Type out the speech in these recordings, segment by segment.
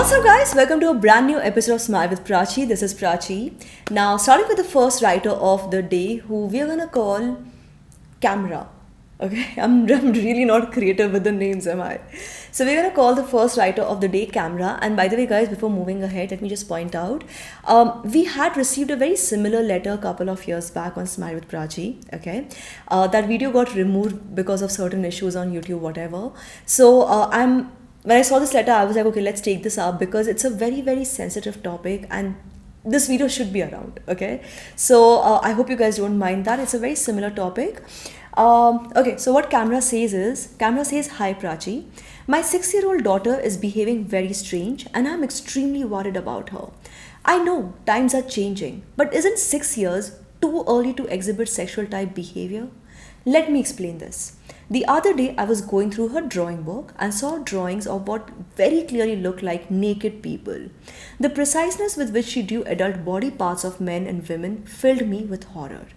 What's up, guys? Welcome to a brand new episode of Smile with Prachi. This is Prachi. Now, starting with the first writer of the day, who we are gonna call Camera. Okay, I'm really not creative with the names, am I? So we're gonna call the first writer of the day Camera. And by the way, guys, before moving ahead, let me just point out, we had received a very similar letter a couple of years back on Smile with Prachi. Okay, that video got removed because of certain issues on YouTube, whatever. So when I saw this letter, I was like, okay, let's take this up because it's a very, very sensitive topic and this video should be around. Okay, so I hope you guys don't mind that. It's a very similar topic. Okay, so what Camera says, hi Prachi, my 6-year-old daughter is behaving very strange and I'm extremely worried about her. I know times are changing, but isn't 6 years too early to exhibit sexual type behavior? Let me explain this. The other day, I was going through her drawing book and saw drawings of what very clearly looked like naked people. The preciseness with which she drew adult body parts of men and women filled me with horror.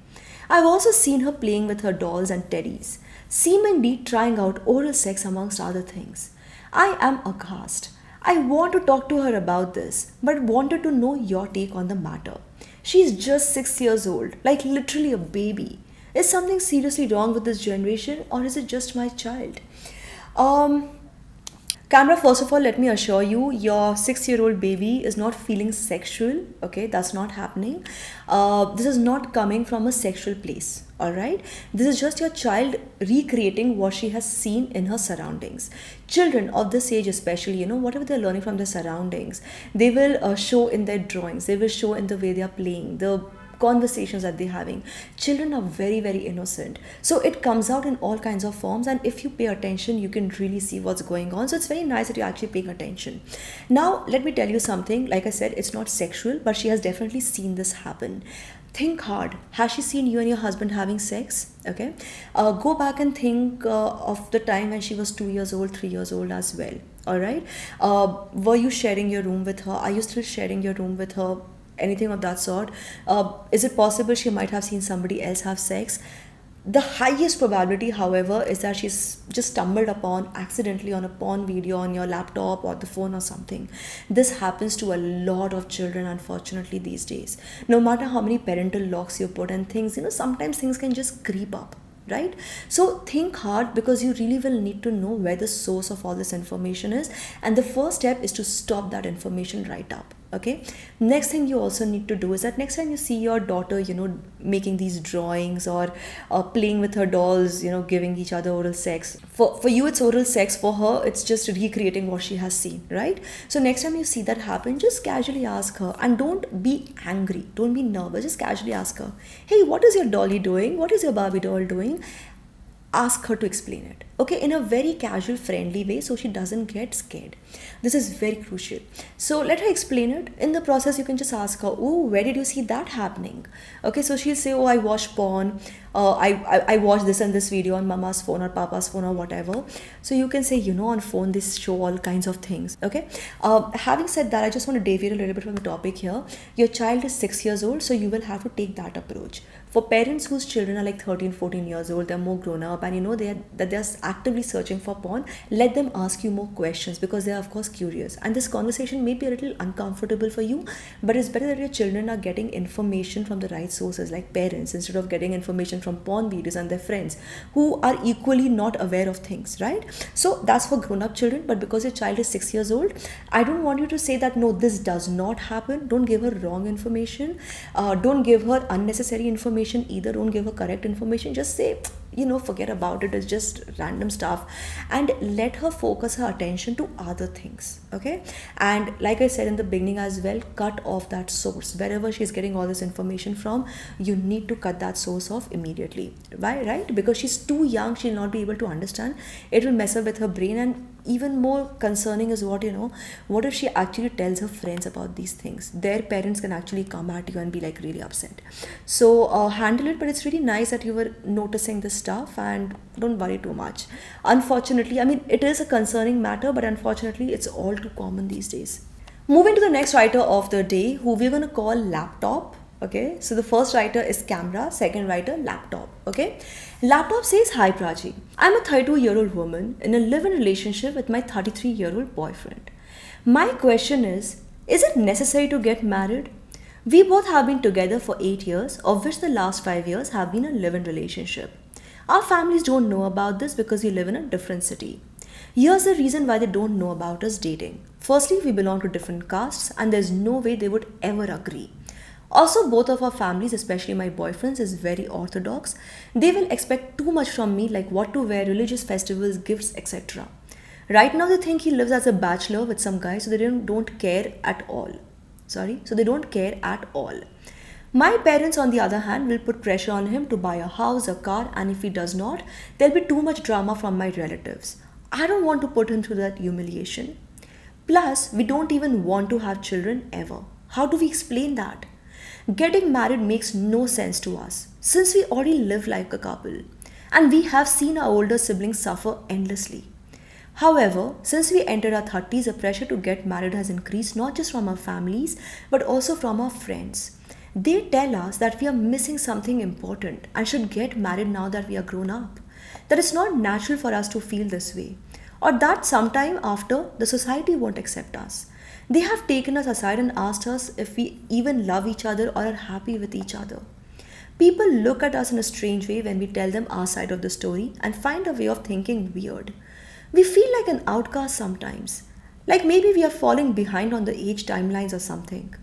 I've also seen her playing with her dolls and teddies, seemingly trying out oral sex amongst other things. I am aghast. I want to talk to her about this, but wanted to know your take on the matter. She's just 6 years old, like literally a baby. Is something seriously wrong with this generation or is it just my child? Camera, first of all, let me assure you, your 6-year-old baby is not feeling sexual. Okay, that's not happening. This is not coming from a sexual place. All right, this is just your child recreating what she has seen in her surroundings. Children of this age, especially, whatever they're learning from their surroundings, they will show in their drawings, they will show in the way they are playing, the conversations that they're having. Children are very, very innocent, so it comes out in all kinds of forms, and if you pay attention you can really see what's going on. So it's very nice that you're actually paying attention. Now let me tell you something. Like I said, it's not sexual, but she has definitely seen this happen. Think hard. Has she seen you and your husband having sex? Okay, go back and think of the time when she was 2 years old, 3 years old as well. All right, were you sharing your room with her? Are you still sharing your room with her? Anything of that sort? Is it possible she might have seen somebody else have sex? The highest probability, however, is that she's just stumbled upon accidentally on a porn video on your laptop or the phone or something. This happens to a lot of children, unfortunately, these days. No matter how many parental locks you put and things, sometimes things can just creep up. Right? So think hard, because you really will need to know where the source of all this information is, and the first step is to stop that information right up. Okay, next thing you also need to do is that next time you see your daughter making these drawings or playing with her dolls, giving each other oral sex, for you it's oral sex, for her it's just recreating what she has seen, right? So next time you see that happen, just casually ask her, and don't be angry, don't be nervous, just casually ask her, hey, what is your dolly doing, what is your Barbie doll doing? Ask her to explain it, okay, in a very casual, friendly way, so she doesn't get scared. This is very crucial. So let her explain it. In the process, you can just ask her, oh, where did you see that happening? Okay, so she'll say, oh, I watched porn, I watched this and this video on mama's phone or papa's phone or whatever. So you can say, on phone they show all kinds of things. Okay, having said that, I just want to deviate a little bit from the topic here. Your child is 6 years old, so you will have to take that approach. For parents whose children are like 13, 14 years old, they're more grown up, and they're actively searching for porn, let them ask you more questions, because they're of course curious. And this conversation may be a little uncomfortable for you, but it's better that your children are getting information from the right sources, like parents, instead of getting information from porn videos and their friends who are equally not aware of things, right? So that's for grown-up children. But because your child is 6 years old, I don't want you to say that no, this does not happen. Don't give her wrong information. Don't give her unnecessary information either. Don't give her correct information. Just say, forget about it, it's just random stuff, and let her focus her attention to other things. Okay, and like I said in the beginning as well, cut off that source. Wherever she's getting all this information from, you need to cut that source off immediately. Why? Right? Because she's too young, she'll not be able to understand. It will mess up with her brain. And even more concerning is what if she actually tells her friends about these things? Their parents can actually come at you and be like really upset. So handle it. But it's really nice that you were noticing this stuff, and don't worry too much. Unfortunately, it is a concerning matter, but unfortunately it's all too common these days. Moving to the next writer of the day, who we're going to call Laptop. Okay, so the first writer is Camera, second writer Laptop. Okay, Laptop says, hi Prachi, I'm a 32-year-old woman in a live-in relationship with my 33-year-old boyfriend. My question is it necessary to get married? We both have been together for 8 years, of which the last 5 years have been a live in relationship. Our families don't know about this because we live in a different city. Here's the reason why they don't know about us dating. Firstly, we belong to different castes and there's no way they would ever agree. Also, both of our families, especially my boyfriend's, is very orthodox. They will expect too much from me, like what to wear, religious festivals, gifts, etc. Right now, they think he lives as a bachelor with some guy, so they don't care at all. So they don't care at all. My parents, on the other hand, will put pressure on him to buy a house, a car, and if he does not, there'll be too much drama from my relatives. I don't want to put him through that humiliation. Plus, we don't even want to have children ever. How do we explain that? Getting married makes no sense to us since we already live like a couple and we have seen our older siblings suffer endlessly. However, since we entered our 30s, the pressure to get married has increased not just from our families but also from our friends. They tell us that we are missing something important and should get married now that we are grown up. That it's not natural for us to feel this way, or that sometime after the society won't accept us. They have taken us aside and asked us if we even love each other or are happy with each other. People look at us in a strange way when we tell them our side of the story and find a way of thinking weird. We feel like an outcast sometimes, like maybe we are falling behind on the age timelines or something.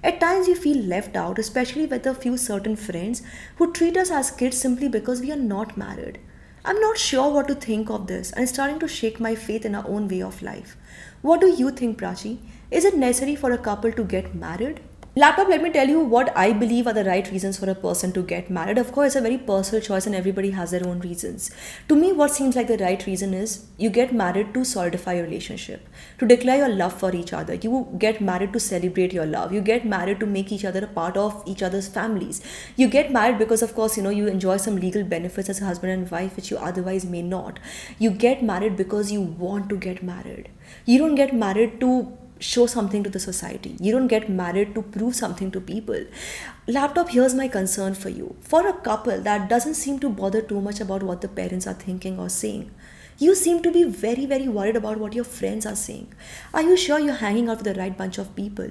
At times we feel left out, especially with a few certain friends who treat us as kids simply because we are not married. I'm not sure what to think of this and it's starting to shake my faith in our own way of life. What do you think, Prachi? Is it necessary for a couple to get married? Laptop, let me tell you what I believe are the right reasons for a person to get married. Of course, it's a very personal choice and everybody has their own reasons. To me, what seems like the right reason is you get married to solidify your relationship, to declare your love for each other. You get married to celebrate your love. You get married to make each other a part of each other's families. You get married because, of course, you enjoy some legal benefits as a husband and wife, which you otherwise may not. You get married because you want to get married. You don't get married to show something to the society. You don't get married to prove something to people. Laptop, here's my concern for you. For a couple that doesn't seem to bother too much about what the parents are thinking or saying, you seem to be very, very worried about what your friends are saying. Are you sure you're hanging out with the right bunch of people?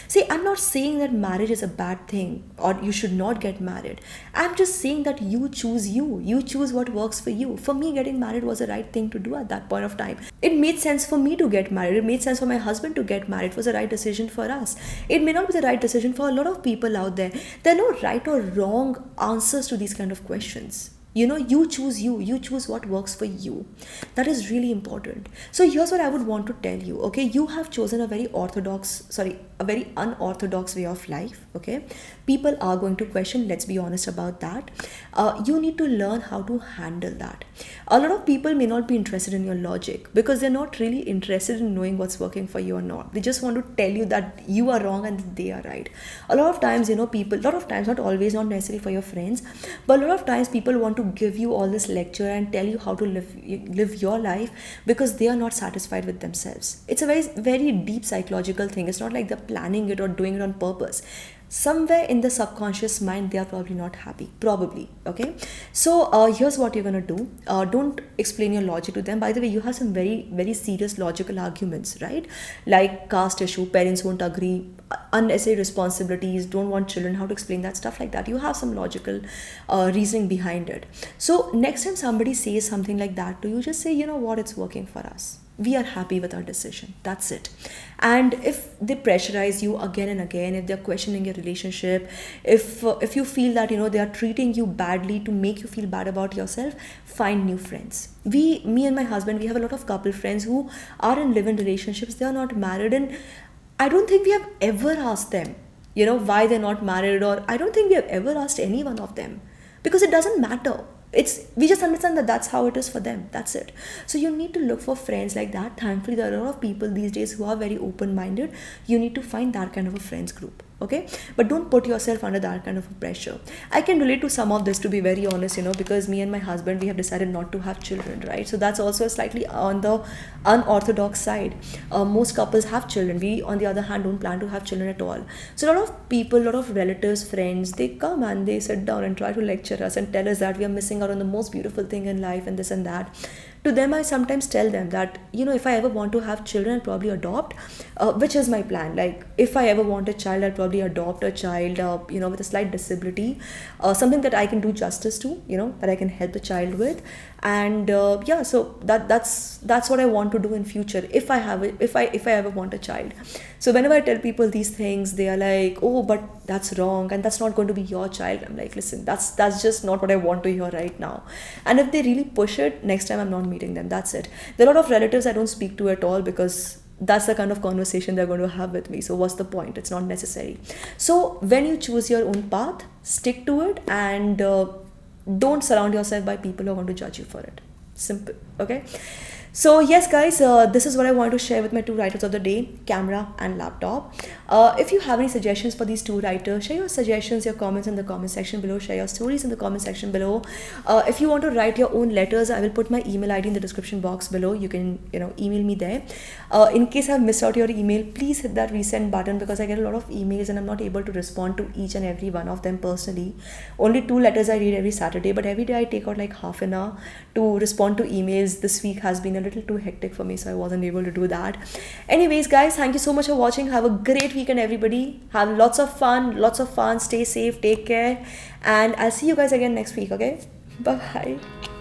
See, I'm not saying that marriage is a bad thing or you should not get married. I'm just saying that you choose you. You choose what works for you. For me, getting married was the right thing to do at that point of time. It made sense for me to get married. It made sense for my husband to get married. It was the right decision for us. It may not be the right decision for a lot of people out there. There are no right or wrong answers to these kind of questions. You choose you choose what works for you. That is really important. So here's what I would want to tell you. Okay, you have chosen a very unorthodox way of life. Okay, people are going to question, let's be honest about that. You need to learn how to handle that. A lot of people may not be interested in your logic because they're not really interested in knowing what's working for you or not. They just want to tell you that you are wrong and they are right. A lot of times, not always, not necessarily for your friends, but a lot of times people want to give you all this lecture and tell you how to live your life because they are not satisfied with themselves. It's a very, very deep psychological thing. It's not like they're planning it or doing it on purpose. Somewhere in the subconscious mind they are probably not happy, probably. Okay, so here's what you're gonna do. Don't explain your logic to them. By the way, you have some very, very serious logical arguments, right? Like caste issue, parents won't agree, unnecessary responsibilities, don't want children, how to explain that, stuff like that. You have some logical reasoning behind it. So next time somebody says something like that to you, just say, you know what, it's working for us, we are happy with our decision, that's it. And if they pressurize you again and again, if they're questioning your relationship, if you feel that they are treating you badly to make you feel bad about yourself, find new friends. Me and my husband, we have a lot of couple friends who are in live-in relationships. They are not married, and I don't think we have ever asked them why they're not married, or I don't think we have ever asked any one of them, because it doesn't matter. We just understand that that's how it is for them, that's it. So you need to look for friends like that. Thankfully, there are a lot of people these days who are very open-minded. You need to find that kind of a friends group. Okay, but don't put yourself under that kind of a pressure. I can relate to some of this, to be very honest, because me and my husband, we have decided not to have children, right? So that's also slightly on the unorthodox side. Most couples have children. We, on the other hand, don't plan to have children at all. So a lot of people, a lot of relatives, friends, they come and they sit down and try to lecture us and tell us that we are missing out on the most beautiful thing in life and this and that. To them, I sometimes tell them that, if I ever want to have children, I'll probably adopt, which is my plan. Like, if I ever want a child, I'll probably adopt a child, with a slight disability, something that I can do justice to, that I can help the child with. And yeah, so that's what I want to do in future, if I have it, if I ever want a child. So whenever I tell people these things, they are like, oh, but that's wrong, and that's not going to be your child. I'm like, listen, that's just not what I want to hear right now. And if they really push it, next time I'm not meeting them. That's it. There are a lot of relatives I don't speak to at all, because that's the kind of conversation they're going to have with me. So what's the point? It's not necessary. So when you choose your own path, stick to it, and don't surround yourself by people who are going to judge you for it. Simple. Okay. So yes, guys, this is what I want to share with my two writers of the day, camera and laptop. If you have any suggestions for these two writers, share your suggestions, your comments in the comment section below. Share your stories in the comment section below. If you want to write your own letters, I will put my email ID in the description box below. You can email me there. In case I've missed out your email, please hit that resend button, because I get a lot of emails and I'm not able to respond to each and every one of them personally. Only 2 letters I read every Saturday, but every day I take out like half an hour to respond to emails. This week has been a little too hectic for me, so I wasn't able to do that. Anyways, guys, thank you so much for watching. Have a great weekend, everybody. Have lots of fun. Stay safe, take care, and I'll see you guys again next week. Okay, bye bye.